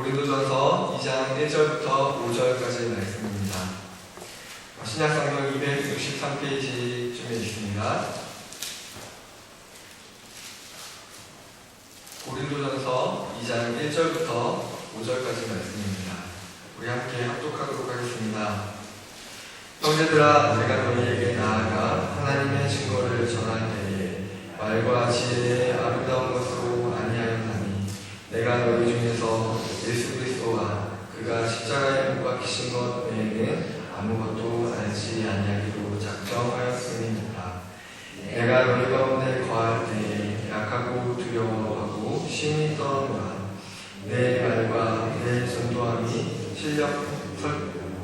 고린도전서 2장 1절부터 5절까지의 말씀입니다. 신약성경 263페이지쯤에 있습니다. 고린도전서 2장 1절부터 5절까지 말씀입니다. 우리 함께 합독하도록 하겠습니다. 형제들아, 내가 너희에게 나아가 하나님의 증거를 전할 때에 말과 지혜의 아름다운 것으로 아니하였나니 내가 너희 중에서 예수 그리스도와 그가 십자가에 못 박히신 것 외에는 아무것도 알지 아니하기로 작정하였음이니라. 내가 너희 가운데 거할 때에 약하고 두려워하고 심히 떨어노라. 내 말과 내 전도함이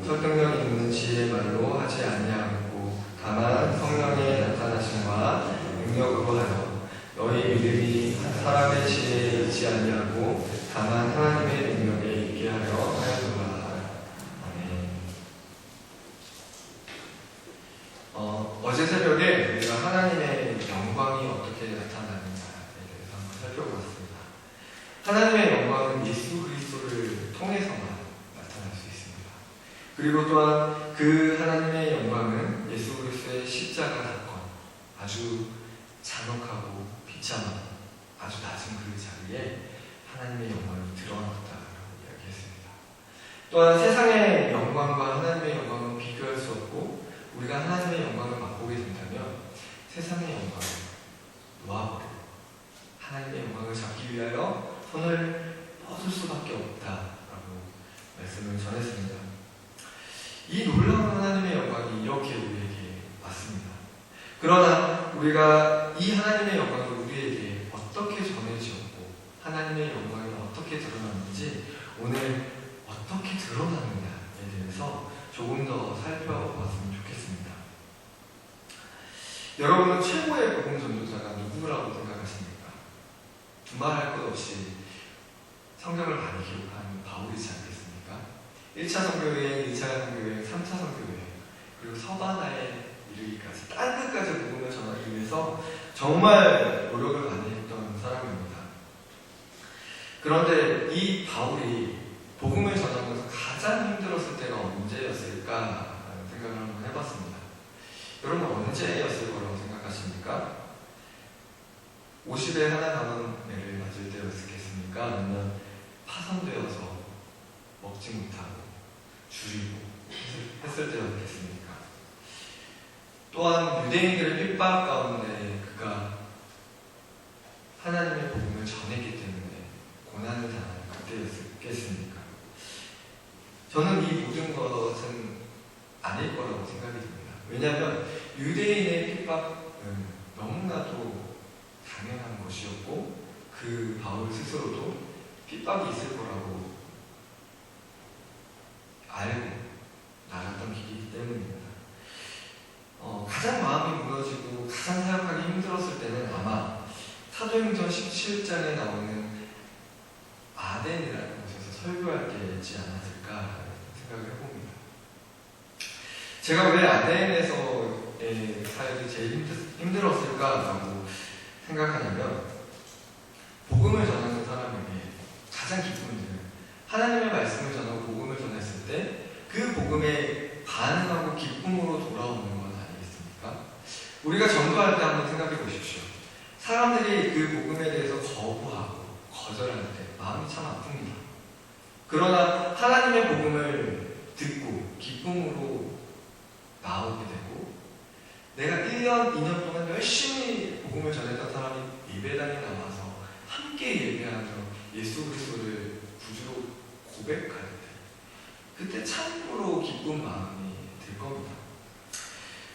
설득력 있는 지혜의 말로 하지 아니하고 다만 성령의 나타나심과 능력으로 하여 너희 믿음이 사람의 지혜에 있지 아니하고 다만 하나님의 능력에 있게 하려 하였노라. 아멘. 어제 새벽에 우리가 하나님의 영광이 어떻게 나타나는가에 대해서 한번 살펴보았습니다. 하나님의 영광은 예수 그리스도를 통해서만 나타날 수 있습니다. 그리고 또한 그 하나님의 영광은 예수 그리스도의 십자가 사건, 아주 잔혹하고 비참한 아주 낮은 그 자리에 하나님의 영광이 드러났다라고 이야기했습니다. 또한 세상의 영광과 하나님의 영광은 비교할 수 없고 우리가 하나님의 영광을 맛보게 된다면 세상의 영광을 놓아버리고 하나님의 영광을 잡기 위하여 손을 뻗을 수밖에 없다라고 말씀을 전했습니다. 이 놀라운 하나님의 영광이 이렇게 우리에게 왔습니다. 그러나 우리가 이 하나님의 영광을 우리에게 어떻게 전해지었고 하나님의 영광이 어떻게 드러났는지 오늘 어떻게 드러나느냐에 대해서 조금 더 살펴봤으면 좋겠습니다. 여러분은 최고의 복음 전도자가 누구라고 생각하십니까? 두말할 것 없이 성경을 많이 기록한 바울이지 않겠습니까? 1차 선교여행, 2차 선교여행, 3차 선교여행, 그리고 서바나에 이르기까지 땅끝까지 복음을 전하기 위해서 정말 노력을 많이 했던 사람입니다. 그런데 이 바울이 복음을 전하면서 가장 힘들었을 때가 언제였을까라는 생각을 한번 해봤습니다. 여러분 언제였을 거라고 생각하십니까? 50에 하나 가문회를 맞을 때였겠습니까? 아니면 파산되어서 먹지 못하고 줄이고 했을 때였겠습니까? 또한 유대인들의 핍박 가운데 그가 하나님의 복음을 전했기 때문에 고난을 당하는 그때였겠습니까? 저는 이 모든 것은 아닐 거라고 생각이 듭니다. 왜냐하면 유대인의 핍박은 너무나도 당연한 것이었고 그 바울 스스로도 핍박이 있을 거라고 알고 나갔던 길이기 때문입니다. 가장 마음이 무너지고 가장 사역하기 힘들었을 때는 아마 사도행전 17장에 나오는 아덴이라는 곳에서 설교할 때였지 않았을까 생각을 해봅니다. 제가 왜 아덴에서의 사역이 제일 힘들었을까라고 생각하냐면 복음을 전하는 사람에게 가장 기쁜 일은 하나님의 말씀을 전하고 복음을 전했을 때 그 복음에 반응하고 기쁨으로 돌아오는 건 아니겠습니까? 우리가 전도할 때 한번 생각해 보십시오. 사람들이 그 복음에 대해서 거부하고 거절할 때 마음이 참 아픕니다. 그러나 하나님의 복음을 듣고 기쁨으로 나오게 되고 내가 1년, 2년 동안 열심히 복음을 전했던 사람이 예배당에 나와서 함께 예배하며 예수 그리스도를 구주로 고백할 때 그때 참으로 기쁜 마음이 들 겁니다.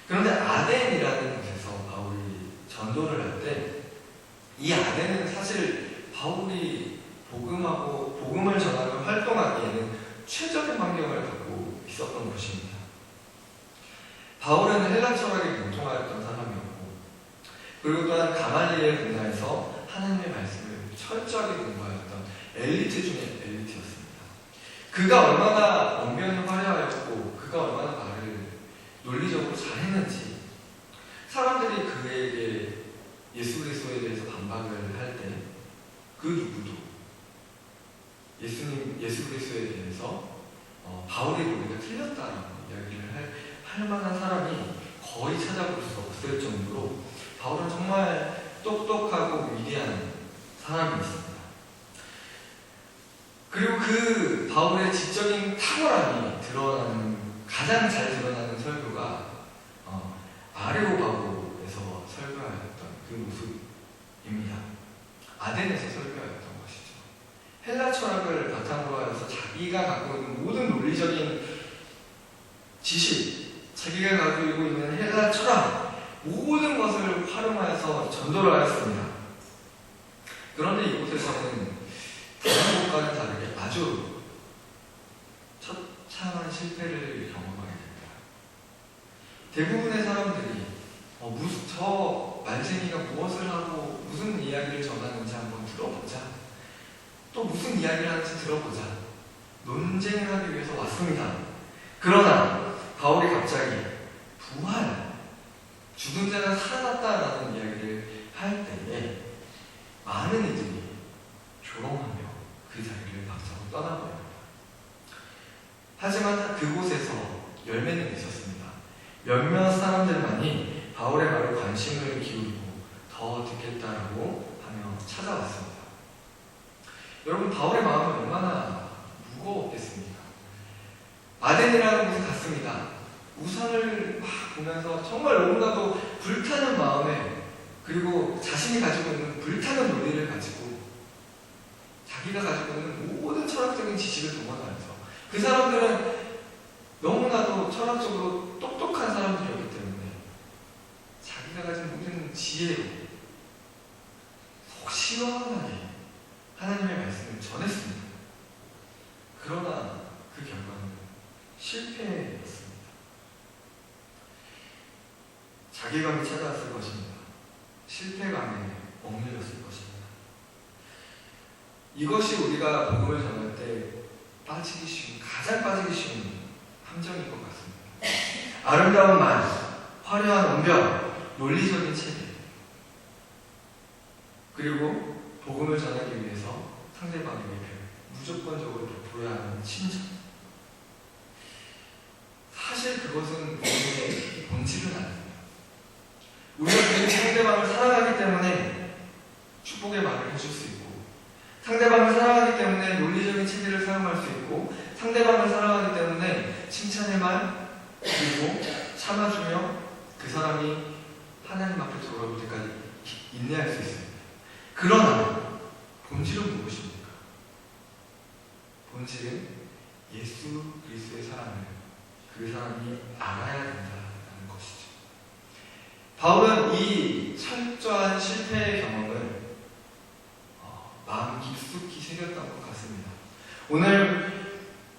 그런데 아덴이라는 곳에서 바울이 전도를 할 때 이 아덴은 사실 바울이 복음을 전하며 활동하기에는 최적의 환경을 갖고 있었던 것입니다. 바울은 헬라 철학에 공통하였던 사람이었고 그리고 또한 가말리엘 문화에서 하나님의 말씀을 철저하게 공부하였던 엘리트 중에 엘리트였습니다. 그가 얼마나 언변이 화려하였고 그가 얼마나 말을 논리적으로 잘했는지 사람들이 그에게 예수 그리스도에 대해서 반박을 할 때 그 누구도 예수 그리스도에 대해서 바울의 논리가 틀렸다라고 이야기를 할 만한 사람이 거의 찾아볼 수 없을 정도로 바울은 정말 똑똑하고 위대한 사람이 있습니다. 그리고 그 바울의 지적인 탁월함이 가장 잘 드러나는 설교가 아레오바고에서 설교하였던 그 모습입니다. 아덴에서 설교하였던 것이죠. 헬라 철학을 바탕으로 하여서 자기가 갖고 있는 모든 논리적인 지식, 자기가 가지고 있는 헬라 철학, 모든 것을 활용하여서 전도를 하였습니다. 그런데 이곳에서는 다른 곳과는 다르게 아주 처참한 실패를 경험하게 됩니다. 대부분의 사람들이 저 말쟁이가 무엇을 하고 무슨 이야기를 전하는지 한번 들어보자. 또 무슨 이야기를 하는지 들어보자. 논쟁을 하기 위해서 왔습니다. 그러나 바울이 갑자기 부활, 죽은 자가 살아났다라는 이야기를 할 때에 많은 이들이 조롱하며 그 자리를 박차고 떠나버립니다. 하지만 그곳에서 열매는 있었습니다. 몇몇 사람들만이 바울의 말에 관심을 기울이고 더 듣겠다라고 하며 찾아왔습니다. 여러분, 바울의 마음은 얼마나 무거웠겠습니까? 아덴이라는 곳에 갔습니다. 우산을 막 보면서 정말 너무나도 불타는 마음에, 그리고 자신이 가지고 있는 불타는 논리를 가지고 자기가 가지고 있는 모든 철학적인 지식을 동원하면서, 그 사람들은 너무나도 철학적으로 똑똑한 사람들이었기 때문에 자기가 가진 모든 지혜로 속 시원하게 하나님의 말씀을 전했습니다. 그러나 그 결과는 실패였습니다. 자괴감이 찾아왔을 것입니다. 실패감에 얽매였을 것입니다. 이것이 우리가 복음을 전할 때 가장 빠지기 쉬운 함정인 것 같습니다. 아름다운 말, 화려한 언변, 논리적인 체계, 그리고 복음을 전하기 위해서 상대방에게 무조건적으로 베풀어야 하는 친절. 사실 그것은 복음의 본질은 아닙니다. 우리가 괜히 상대방을 사랑하기 때문에 축복의 말을 해줄 수 있고, 상대방을 사랑하기 때문에 논리적인 체계를 사용할 수 있고, 상대방을 사랑하기 때문에 칭찬의 말, 그리고 참아주며 그 사람이 하나님 앞에 돌아올 때까지 인내할 수 있습니다. 그러나 본질은 무엇입니까? 본질은 예수 그리스도의 사랑을 그 사람이 알아야 된다는 것이죠. 바울은 이 철저한 실패의 경험을 마음 깊숙이 새겼던 것 같습니다. 오늘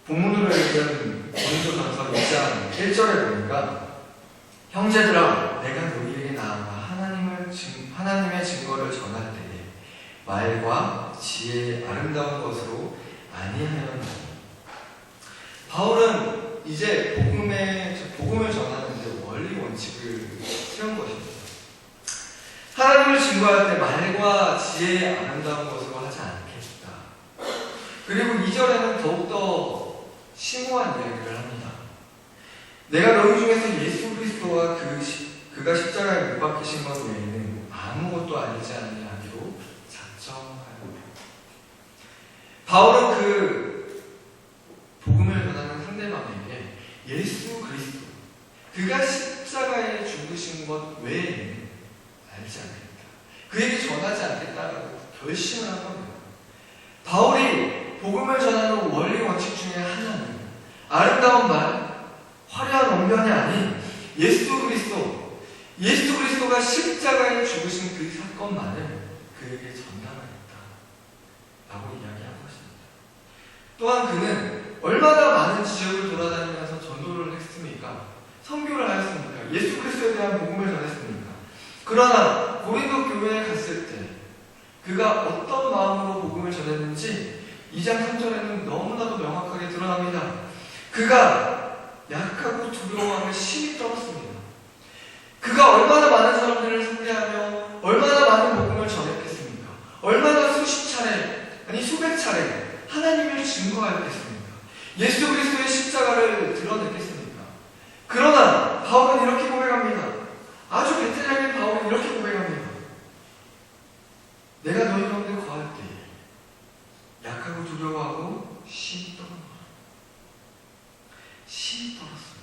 본문으로 읽은 고린도전서 2장 1절에 보니까, 형제들아, 내가 너희에게 나아가 하나님의 증거를 전할 때에 말과 지혜의 아름다운 것으로 아니하였나니. 바울은 이제 복음을 전하는데 원리 원칙을 세운 것입니다. 하나님을 증거할 때 말과 지혜의 아름다운 것으로 하지 않겠다. 그리고 2절에는 더욱더 심오한 이야기를 합니다. 내가 너희 중에서 예수 그리스도와 그가 십자가에 못 박히신 것 외에는 아무것도 알지 아니하기로 작정하였다. 바울은 그 복음을 전하는 상대방에게 예수 그리스도, 그가 십자가에 죽으신 것 외에는 알지 않겠다, 그에게 전하지 않겠다라고 결심을 한 겁니다. 바울이 복음을 전하는 원리 원칙 중에 하나는 아름다운 말, 화려한 언변이 아닌 예수 그리스도가 십자가에 죽으신 그 사건만을 그에게 전달하겠다 라고 이야기한 것입니다. 또한 그는 얼마나 많은 지역을 돌아다니면서 전도를 했습니까? 선교를 하였습니까? 예수 그리스도에 대한 복음을 전했습니까? 그러나 고린도 교회에 갔을 때 그가 어떤 마음으로 복음을 전했는지 2장 3절에는 너무나도 명확하게 드러납니다. 그가 약하고 두려워함을 심히 떨었습니다. 그가 얼마나 많은 사람들을 상대하며 얼마나 많은 복음을 전했겠습니까? 얼마나 수십 차례, 아니 수백 차례 하나님을 증거하였겠습니까? 예수 그리스도의 십자가를 드러냈겠습니까? 그러나 바울은 이렇게 고백합니다. 아주 베테랑인 바울은 이렇게 고백합니다. 내가 너희 가운데 거할 때에 약하고 두려워하고 심히 떨었노라. 심히 떨었어요.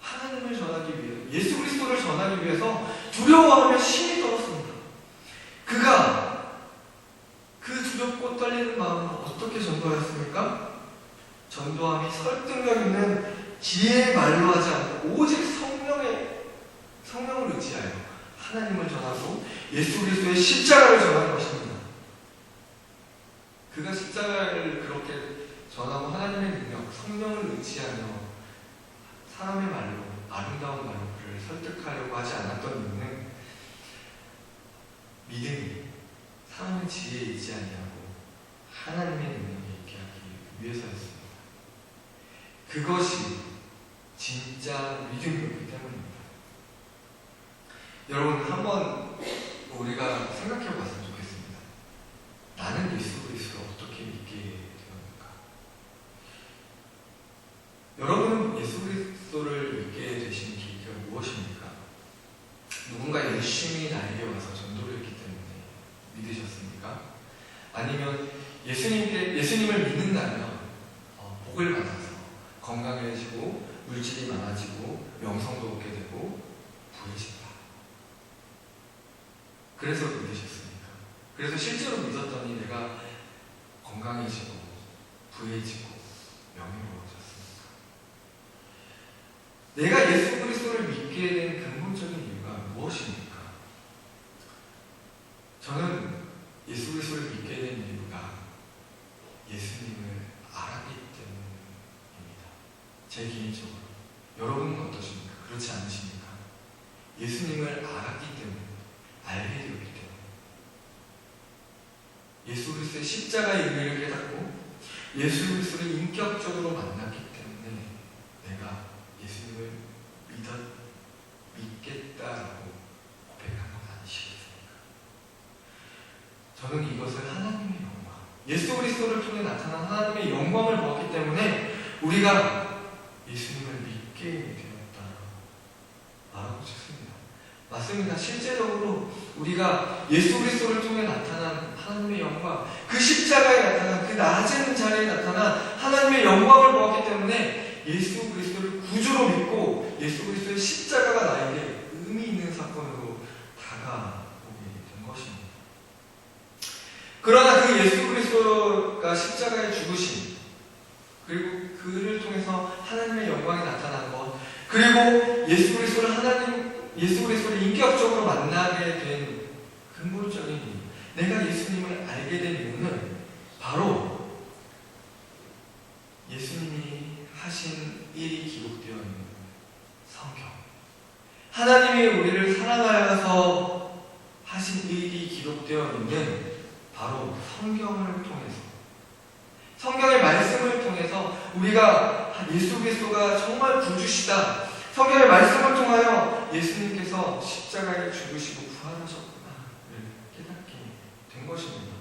하나님을 전하기 위해, 예수 그리스도를 전하기 위해서 두려워하며 심히 떨었습니다. 그가 그 두렵고 떨리는 마음을 어떻게 전도하였습니까? 전도함이 설득력 있는 지혜의 말로 하지 않고 오직 성령을 의지하여 하나님을 전하고 예수 그리스도의 십자가를 전하는 것입니다. 그가 십자가를 그렇게 전하고 하나님의 능력, 성령을 의지하며 사람의 말로, 아름다운 말로 그를 설득하려고 하지 않았던 이유는 믿음이 사람의 지혜에 있지 아니하고 하나님의 능력에 있게 하기 위해서였습니다. 그것이 진짜 믿음이었기 때문입니다. 여러분, 한번 우리가 생각해 봤으면 좋겠습니다. 나는 예수 그리스도를 어떻게 믿게 되었는가? 여러분은 예수 그리스도를 믿게 되신 계기가 무엇입니까? 누군가 열심히 나에게 와서 전도를 했기 때문에 믿으셨습니까? 아니면 예수님을 믿는다면 복을 받아서 건강해지고 물질이 많아지고 명성도 얻게 되고 부해진다. 그래서 믿으셨습니까? 그래서 실제로 믿었더니 내가 건강해지고 부해지고 명예로워졌습니까? 내가 예수 그리스도를 믿게 된 근본적인 이유가 무엇입니까? 저는 예수 그리스도를 믿게 된 이유가 예수님을 알았기 때문입니다. 제 개인적으로. 여러분은 어떠십니까? 그렇지 않으십니까? 예수님을 알았기 때문에, 알게 되었기 때문에, 예수 그리스도의 십자가의 의미를 깨닫고 예수 그리스도를 인격적으로 만났기 때문에 내가 예수님을 믿겠다라고 고백한 건 아니시겠습니까? 저는 이것을 하나님의 영광, 예수 그리스도를 통해 나타난 하나님의 영광을 보았기 때문에 우리가 예수님을 믿게 되었다 말하고 싶습니다. 맞습니다. 실제적으로 우리가 예수 그리스도를 통해 나타난 하나님의 영광, 그 십자가에 나타난 그 낮은 자리에 나타난 하나님의 영광을 보았기 때문에 예수 그리스도를 구주로 믿고 예수 그리스도의 십자가가 나에게 의미 있는 사건으로 다가오게 된 것입니다. 그러나 그 예수 그리스도가 십자가에 죽으신, 그리고 그를 통해서 하나님의 영광이 나타난 것, 그리고 예수 그리스도를 인격적으로 만나게 된 근본적인 이유, 내가 예수님을 알게 된 이유는 바로 예수님이 하신 일이 기록되어 있는 성경, 하나님이 우리를 사랑하여서 하신 일이 기록되어 있는 바로 성경을 통해서, 성경의 말씀을 통해서 우리가 예수 그리스도가 정말 구주시다, 성경의 말씀을 통하여 예수님께서 십자가에 죽으시고 부활하셨구나를 깨닫게 된 것입니다.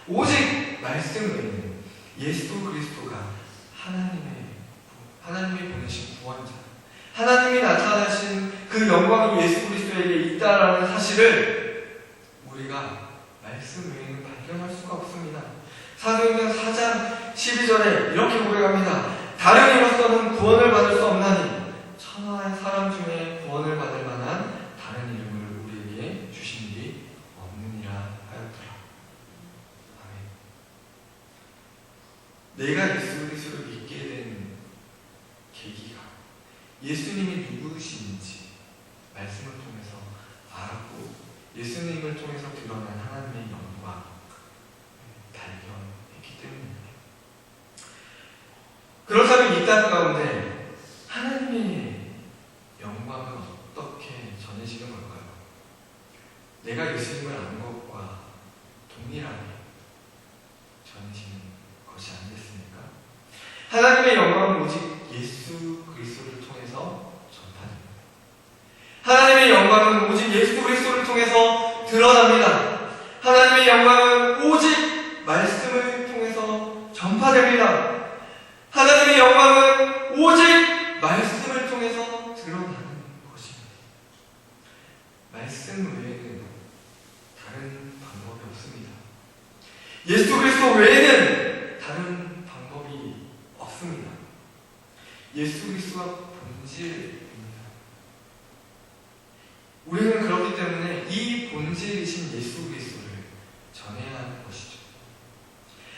오직 말씀은 예수 그리스도가 하나님이 보내신 구원자, 하나님이 나타나신 그 영광이 예수 그리스도에게 있다라는 사실을 우리가 말씀 외에는 발견할 수가 없습니다. 사도행전 4장 12절에 이렇게 고백합니다. 다른 이로서는 구원을 받을 수 없나니 천하의 사람 중에 구원을 받을 만한 다른 이름을 우리에게 주신 일이 없느니라 하였더라. 아멘. 내가 예수 그리스도를 믿게 된 계기가 예수님이 누구신지 말씀을 통해서 알았고, 예수님을 통해서 드러난 하나님의 영광 발견했기 때문입니다. 그렇다면 이 땅 가운데 하나님의 영광은 어떻게 전해지는 걸까요? 내가 예수님을 아는 것과 동일하게 전해지는 것이 아니겠습니까? 하나님의 영광은 오직 예수 그리스도를 통해서 전파됩니다. 하나님의 영광은 오직 예수 그리스도를 통해서 드러납니다. 하나님의 영광은 오직 말씀을 통해서 전파됩니다. 하나님의 영광은 오직 말씀을 통해서 드러나는 것입니다. 말씀 외에는 다른 방법이 없습니다. 예수 그리스도 외에는 다른 방법이 없습니다. 예수 그리스도가 본질입니다. 우리는 그렇기 때문에 이 본질이신 예수 그리스도를 전해야 하는 것이죠.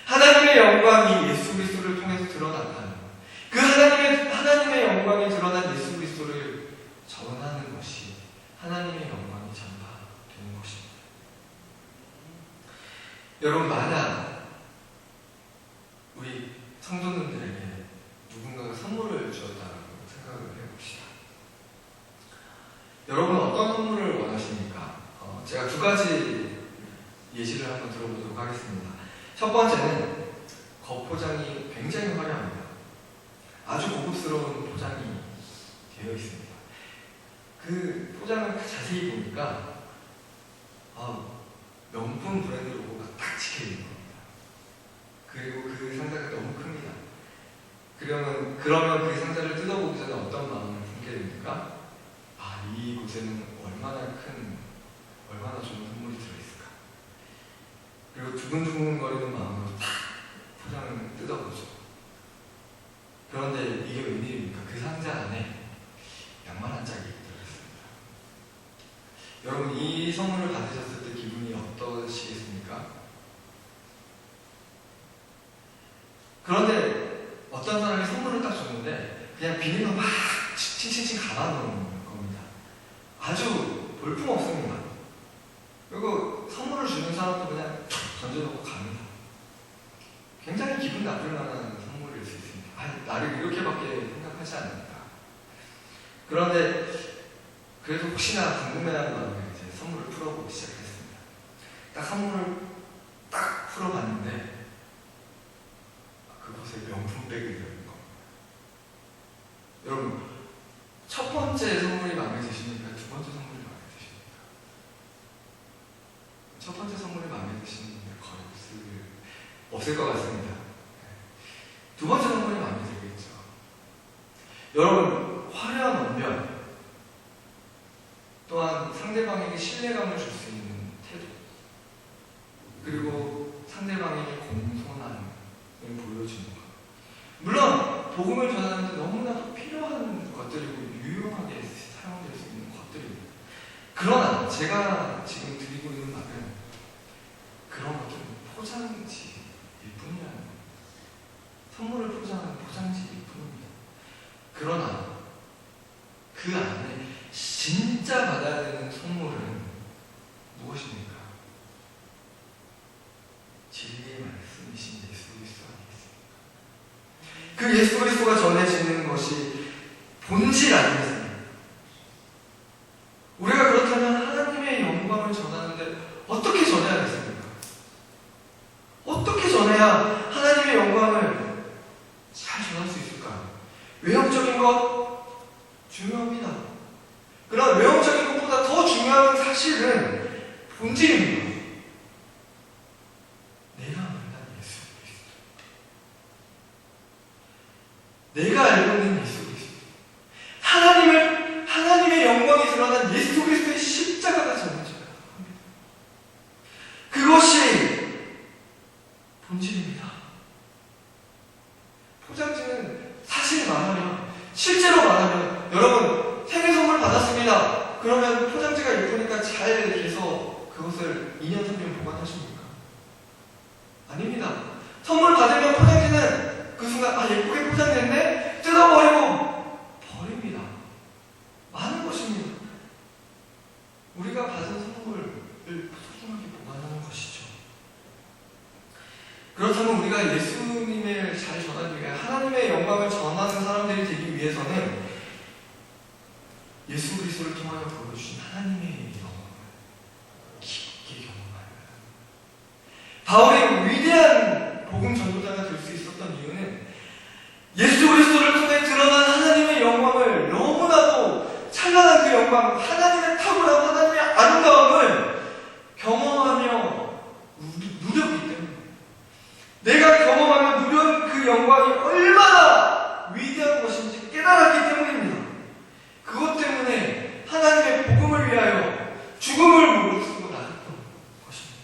하나님의 영광이 예수 그리스도를 통해서 드러났다면 그 하나님의 영광이 드러난 예수 그리스도를 전하는 것이 하나님의 영광이 전파되는 것입니다. 여러분, 만약 우리 성도님들에게 누군가가 선물을 주었다고 생각을 해봅시다. 여러분은 어떤 선물을 원하십니까? 제가 두 가지 예시를 한번 들어보도록 하겠습니다. 첫 번째는 겉포장이 굉장히 화려합니다. 아주 고급스러운 포장이 되어 있습니다. 그 포장을 자세히 보니까 명품 브랜드 로고가 딱 찍혀있는 겁니다. 그리고 그 상자가 너무 큽니다. 그러면 그 상자를 뜯어보기 전에 어떤 마음을 품게 됩니까? 이곳에는 얼마나 좋은 선물이 들어있을까? 그리고 두근두근거리는 마음으로 탁 포장을 뜯어보죠. 그런데 이게 웬일입니까? 그 상자 안에 양말 한 짝이 들어있습니다. 여러분, 이 선물을 받으셨을 때 기분이 어떠시겠습니까? 그런데 어떤 사람이 선물을 딱 줬는데 그냥 비닐로 막 칭칭칭 감아놓은 겁니다. 아주 볼품없습니다. 그리고 선물을 주는 사람도 그냥 던져놓고 갑니다. 굉장히 기분 나쁠 만한 선물일 수 있습니다. 나를 이렇게밖에 생각하지 않는다. 그런데 그래도 혹시나 궁금해하는 마음에 이제 선물을 풀어보기 시작했습니다. 딱 선물을 딱 풀어봤는데 그곳에 명품백이 들어있는 겁니다. 여러분, 첫 번째 선물이 마음에 드십니까? 두 번째 선물이 마음에 드십니까? 첫 번째 선물이 마음에 드시는 분들 거의 없을 것 같습니다. 두 번째 선물이 마음에 들겠죠. 여러분, 화려한 언변, 또한 상대방에게 신뢰감을 줄 수 있는 태도, 그리고 상대방에게 공손함을 보여주는 것. 물론 복음을 전하는데 너무나도 필요한 것들이고 유용하게 사용될 수 있는 것들입니다. 그러나 제가 지금 드리고 있는 말은 그런 것들은 포장지일 뿐이라는 겁니다. 선물을 포장하는 포장지일 뿐입니다. 그러나 그 안에 진짜 받아야 되는 선물은 무엇입니까? 진리의 말씀이신 예수 그리스도 아니겠습니까? 그 예수 그리스도가 전해지는 것이 본질 아니겠습니까? 우리가 그렇다면 하나님의 영광을 전하는데 어떻게 전해야겠습니까? 어떻게 전해야 하나님의 영광을 잘 전할 수 있을까요? 외형적인 것 중요합니다. 그러나 외형적인 것보다 더 중요한 사실은 본질입니다. 내가 만난 예수 그리스도, 내가 알고 있는 예수 그리스도, 하나님의 영광이 드러난 예수 그리스도의 십자가가 전해져야 합니다. 그것이 본질입니다. 포장지는 사실 말하면, 실제로 말하면, 여러분 생일 선물 받았습니다. 그러면 포장지가 예쁘니까 잘 돼서 그것을 2년 3년 보관하십니까? 아닙니다. 선물 받으면 포장지는 그 순간 예쁘게 포장됐네? 뜯어버리고 버립니다. 많은 것입니다. 우리가 받은 선물을 소중하게 보관하는 것이죠. 그렇다면 우리가 예수님을 잘 전하기 위해 하나님의 영광을 전하는 사람들이 되기 위해서는 예수 그리스도를 통하여 보여주신 하나님의 영광을 깊게 경험하여야 합니다. 바울이 위대한 복음 전도자가 될 수 있었던 이유는 예수 그리스도를 통해 드러난 하나님의 영광을 너무나도 찬란한 그 영광, 하나님의 탁월한 하나님의 아름다움을 경험하며 누렸기 때문에, 내가 경험하며 누린 영광이 얼마나 위대한 것인지 깨달았기 때문입니다. 그것 때문에 하나님의 복음을 위하여 죽음을 무릅쓰고 나갔던 것입니다.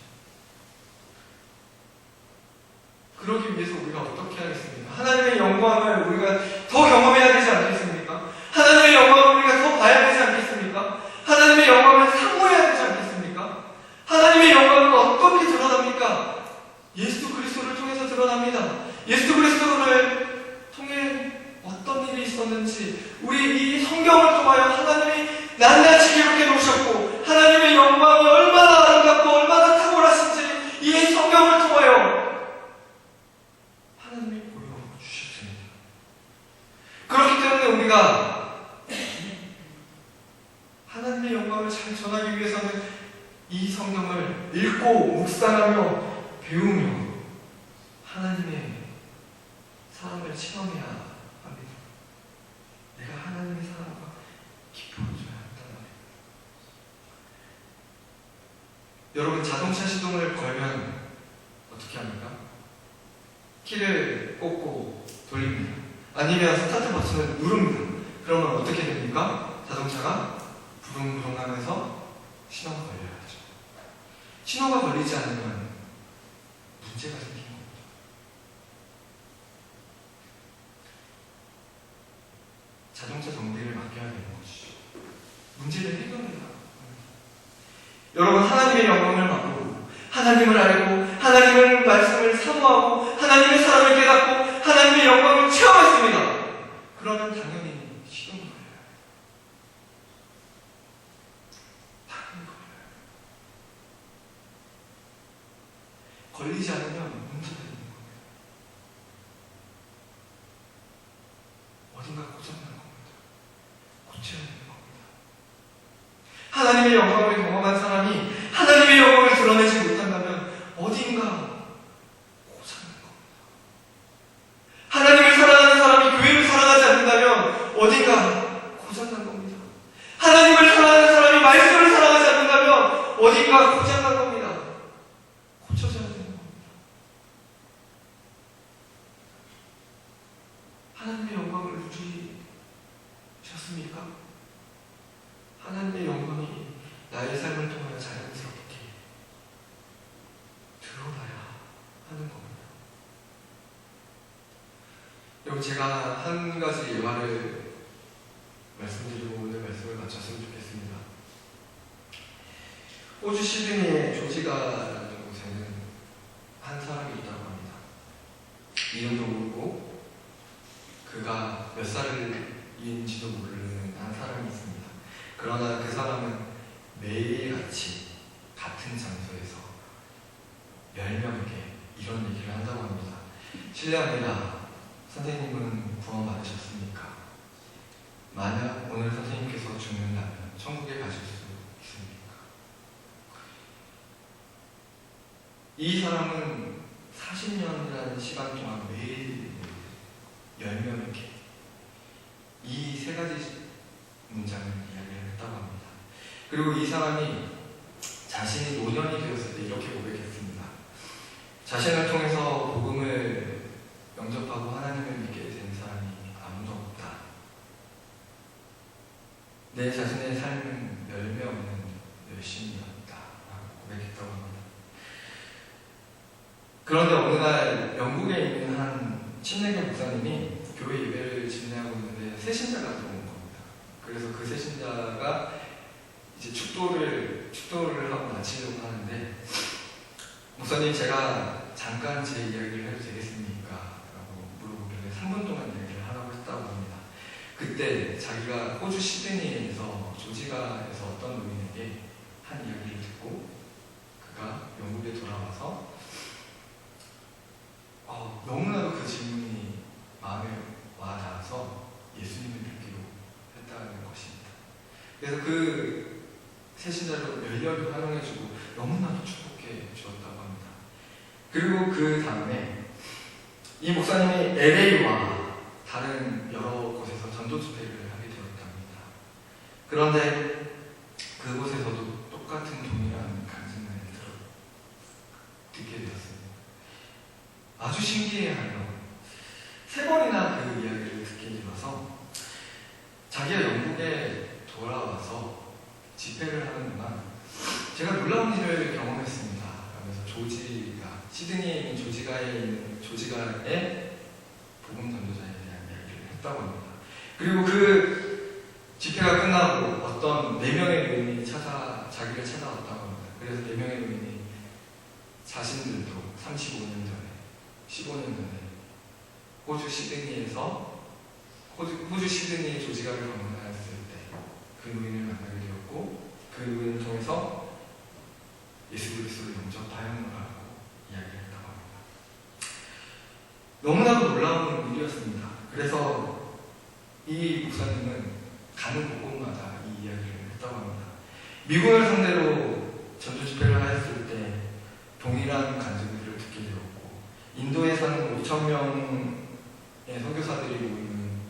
그러기 위해서 우리가 어떻게 하겠습니까? 하나님의 영광을 우리가 더 경험해야 되지 않겠습니까? 하나님의 영광을 우리가 더 봐야 되지 않겠습니까? 하나님의 영광을 사모해야 되지 않겠습니까? 하나님의 영광은 어떻게 드러납니까? 예수 그리스도를 통해서 드러납니다. 예수 그리스도를 통해 어떤 일이 있었는지 우리 이 성경을 통하여 하나님이 낱낱이 기록해 놓으셨고 하나님의 영광이 얼마나 아름답고 얼마나 탁월하신지 이 성경을 통하여 하나님이 보여주셨습니다. 그렇기 때문에 우리가 하나님의 영광을 잘 전하기 위해서는 이 성경을 읽고 묵상하며 배우며 하나님의 사랑을 체험해야 합니다. 내가 하나님의 사랑과 기뻐져야 한다는 말입니다. 여러분, 자동차 시동을 걸면 어떻게 합니까? 키를 꽂고 돌립니다. 아니면 스타트 버튼을 누릅니다. 그러면 어떻게 됩니까? 자동차가 부릉부릉 하면서 신호가 걸려야죠. 신호가 걸리지 않으면 문제가 생깁니다. 자동차 정비를 맡겨야 되는 것이죠. 문제를 해결해야 합니다. 여러분, 하나님의 영광을 받고 하나님을 알고 하나님의 말씀을 사모하고 하나님의 사랑을 깨닫고 하나님의 영광을 체험했습니다. 그러면 당연히 시동이 걸려요. 당연히 걸려요. 걸리지 않으면 문제가 있는 겁니다. 어딘가 고장나는 겁니다. 고쳐야 되는 겁니다. 하나님의 영광을 경험한 사람이 하나님의 영광을 드러내지 못한다면 어딘가 고장나는 겁니다. 하나님을 사랑하는 사람이 교회를 사랑하지 않는다면 어딘가 고장난 겁니다. 하나님을 사랑하는 사람이 말씀을 사랑하지 않는다면 어딘가 고장난 겁니다. 고쳐져야 되는 겁니다. 하나님의 영광을 누리셨습니까? 하나님의 영광이 나의 삶을 통하여 자연스럽게 드러나야 하는 겁니다. 여러분, 제가 한 가지 예화를 말씀드리고 오늘 말씀을 마쳤으면 좋겠습니다. 호주 시드니의 조지가라는 곳에는 한 사람이 있다고 합니다. 이름도 모르고 그가 몇 살인지도 모르는 한 사람이 있습니다. 그러나 그 사람은 매일같이 같은 장소에서 10명에게 이런 얘기를 한다고 합니다. 실례합니다. 선생님은 구원 받으셨습니까? 만약 오늘 선생님께서 죽는다면 천국에 가실 수 있습니까? 이 사람은 40년이라는 시간 동안 매일 10명에게 이 세 가지 문장을 이야기를 했다고 합니다. 그리고 이 사람이 자신이 노년이 되었을 때 이렇게 고백했습니다. 자신을 통해서 복음을 영접하고 하나님을 믿게 된 사람이 아무도 없다. 내 자신의 삶은 열매 없는 열심이었다 라고 고백했다고 합니다. 그런데 어느 날 영국에 있는 한 침례교 목사님이 교회 예배를 진행하고 있는데 새신자가 들어온 겁니다. 그래서 그 새신자가 이제 축도를 하고 마치려고 하는데, 목사님, 제가 잠깐 제 이야기를 해도 되겠습니까? 라고 물어보길래 3분 동안 이야기를 하라고 했다고 합니다. 그때 자기가 호주 시드니에서 조지가에서 어떤 노인에게 한 이야기를 듣고 그가 영국에 돌아와서 너무나도 그 질문이 마음에 와닿아서 예수님을 믿기로 했다는 것입니다. 그래서 그 새신자를 열렬히 활용해주고 너무나도 축복해 주었다고 합니다. 그리고 그 다음에 이 목사님이 LA와 다른 여러 곳에서 전도 집회를 하게 되었답니다. 그런데 그곳에서도 똑같은 동일한 간증을 듣게 되었습니다. 아주 신기해하여 자기가 영국에 돌아와서 집회를 하는 동안 제가 놀라운 일을 경험했습니다. 그래서 시드니에 있는 조지가의 복음 전도자에 대한 이야기를 했다고 합니다. 그리고 그 집회가 끝나고 어떤 4명의 노인이 자기를 찾아왔다고 합니다. 그래서 4명의 노인이 자신들도 35년 전에, 15년 전에 호주 시드니의 조지가를 방문하였을 때 그 노인을 만나게 되었고, 그 노인을 통해서 예수 그리스도를 영접하였노라고 이야기를 했다고 합니다. 너무나도 놀라운 일이었습니다. 그래서 이 목사님은 가는 곳곳마다 이 이야기를 했다고 합니다. 미국을 상대로 전도 집회를 하였을 때 동일한 간증들을 듣게 되었고, 인도에 사는 5,000명의 선교사들이 모이는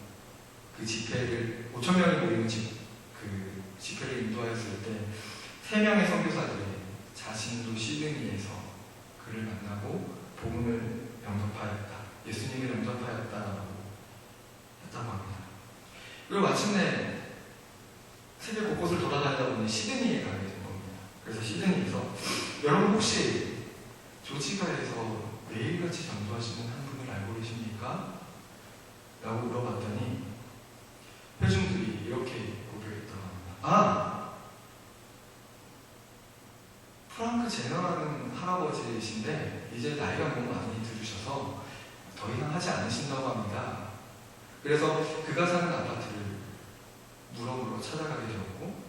그 집회를, 5,000명이 모이는 그 집회를 인도하였을 때 3명의 선교사들이 자신도 시드니에서 그를 만나고 복음을 영접하였다, 예수님을 영접하였다라고 했다고 합니다. 그리고 마침내 세계 곳곳을 돌아다니다 보니 시드니에 가게 된 겁니다. 그래서 시드니에서 여러분 혹시 조지가에서 매일같이 전도하시는 한 분을 알고 계십니까? 라고 물어봤더니 회중들이 이렇게 고백했다고 합니다. 프랑크 제너라는 할아버지이신데 이제 나이가 너무 많이 들으셔서 더 이상 하지 않으신다고 합니다. 그래서 그가 사는 아파트를 물어보러 찾아가게 되었고,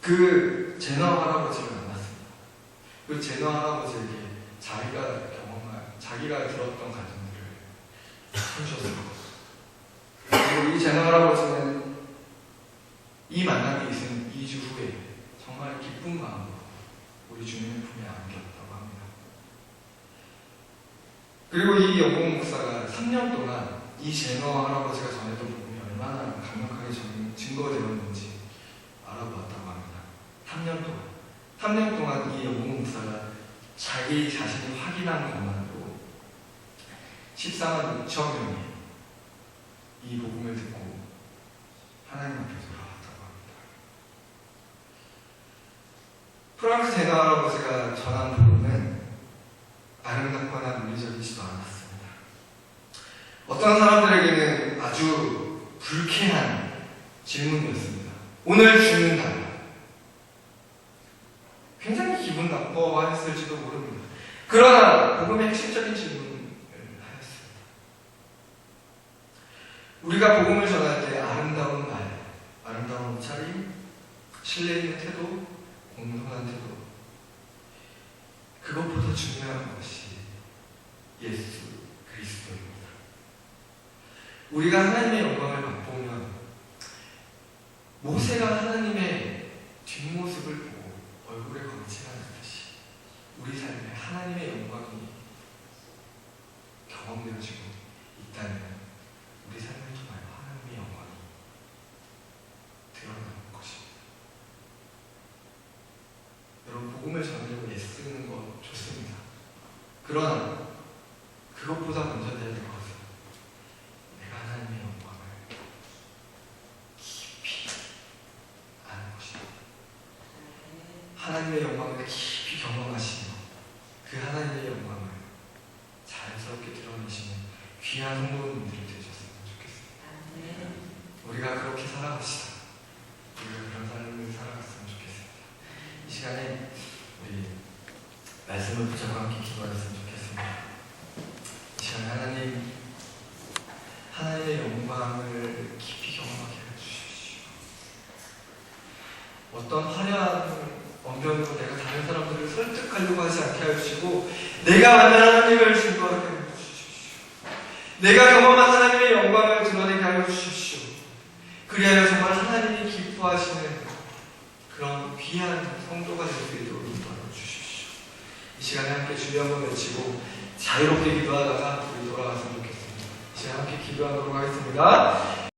그 제너 할아버지를 만났습니다. 그 제너 할아버지에게 자기가 들었던 가정들을 해주셨습니다. 그리고 이 제너 할아버지는 이 만남이 있은 2주 후에 정말 기쁜 마음으로 우리 주님의 품에 안겼다고 합니다. 그리고 이 영국 목사가 3년 동안 이 제너 할아버지가 전했던 복음이 얼마나 강력하게 증거되었는지 알아보았다고 합니다. 3년 동안 이 영국 목사가 자기 자신이 확인한 것만으로 14만 5천 명이 이 복음을 듣고 하나님 앞에 돌아왔다고 합니다. 프랑크 제너 할아버지가 전한 복음은 아름답거나 논리적이지도 않았습니다. 어떤 사람들에게는 아주 불쾌한 질문이었습니다. 오늘 죽는다. 굉장히 기분 나빠했을지도 모릅니다. 그러나 복음의 핵심적인 질문을 하였습니다. 우리가 복음을 전할 때 아름다운 말, 아름다운 옷차림, 신뢰 있는 태도, 공손한 태도, 그것보다 중요한 것이 예수 그리스도입니다. 우리가 하나님의 영광을 맛보면 모세가 하나님의 뒷모습을 보고 얼굴에 광채가 나듯이 우리 삶에 하나님의 영광이 경험되어지고 있다면 우리 삶을 통하여 하나님의 영광이 드러나는 것입니다. 여러분, 복음을 전하려고 애쓰는 것 좋습니다. 그러나 그것보다 먼저 해야 될 것은 내가 하나님의 영광을 깊이 아는 것입니다. 하나님의 영광을 깊이 경험하시며 그 하나님의 영광을 자연스럽게 드러내시는 귀한 성도님들이 되셨으면 좋겠습니다. 우리가 그렇게 살아갑시다. 우리가 그런 삶을 살아갔으면 좋겠습니다. 이 시간에 우리 말씀을 붙잡고 함께 기도하였으면 좋겠습니다. 이 시간에 하나님의 영광을 깊이 경험하게 해주십시오. 어떤 화려한 언변으로 내가 다른 사람들을 설득하려고 하지 않게 해주시고, 내가 만난 하나님을 증거하게 해주십시오. 내가 경험한 하나님의 영광을 드러내게 하여 주십시오. 그리하여 정말 하나님이 기뻐하시는 그런 귀한 성도가 될 수 있도록 인도하여 주십시오. 이 시간에 함께 주여 한번 외치고 자유롭게 기도하다가 우리 돌아갔으면 좋겠습니다. 이 시간에 함께 기도하도록 하겠습니다.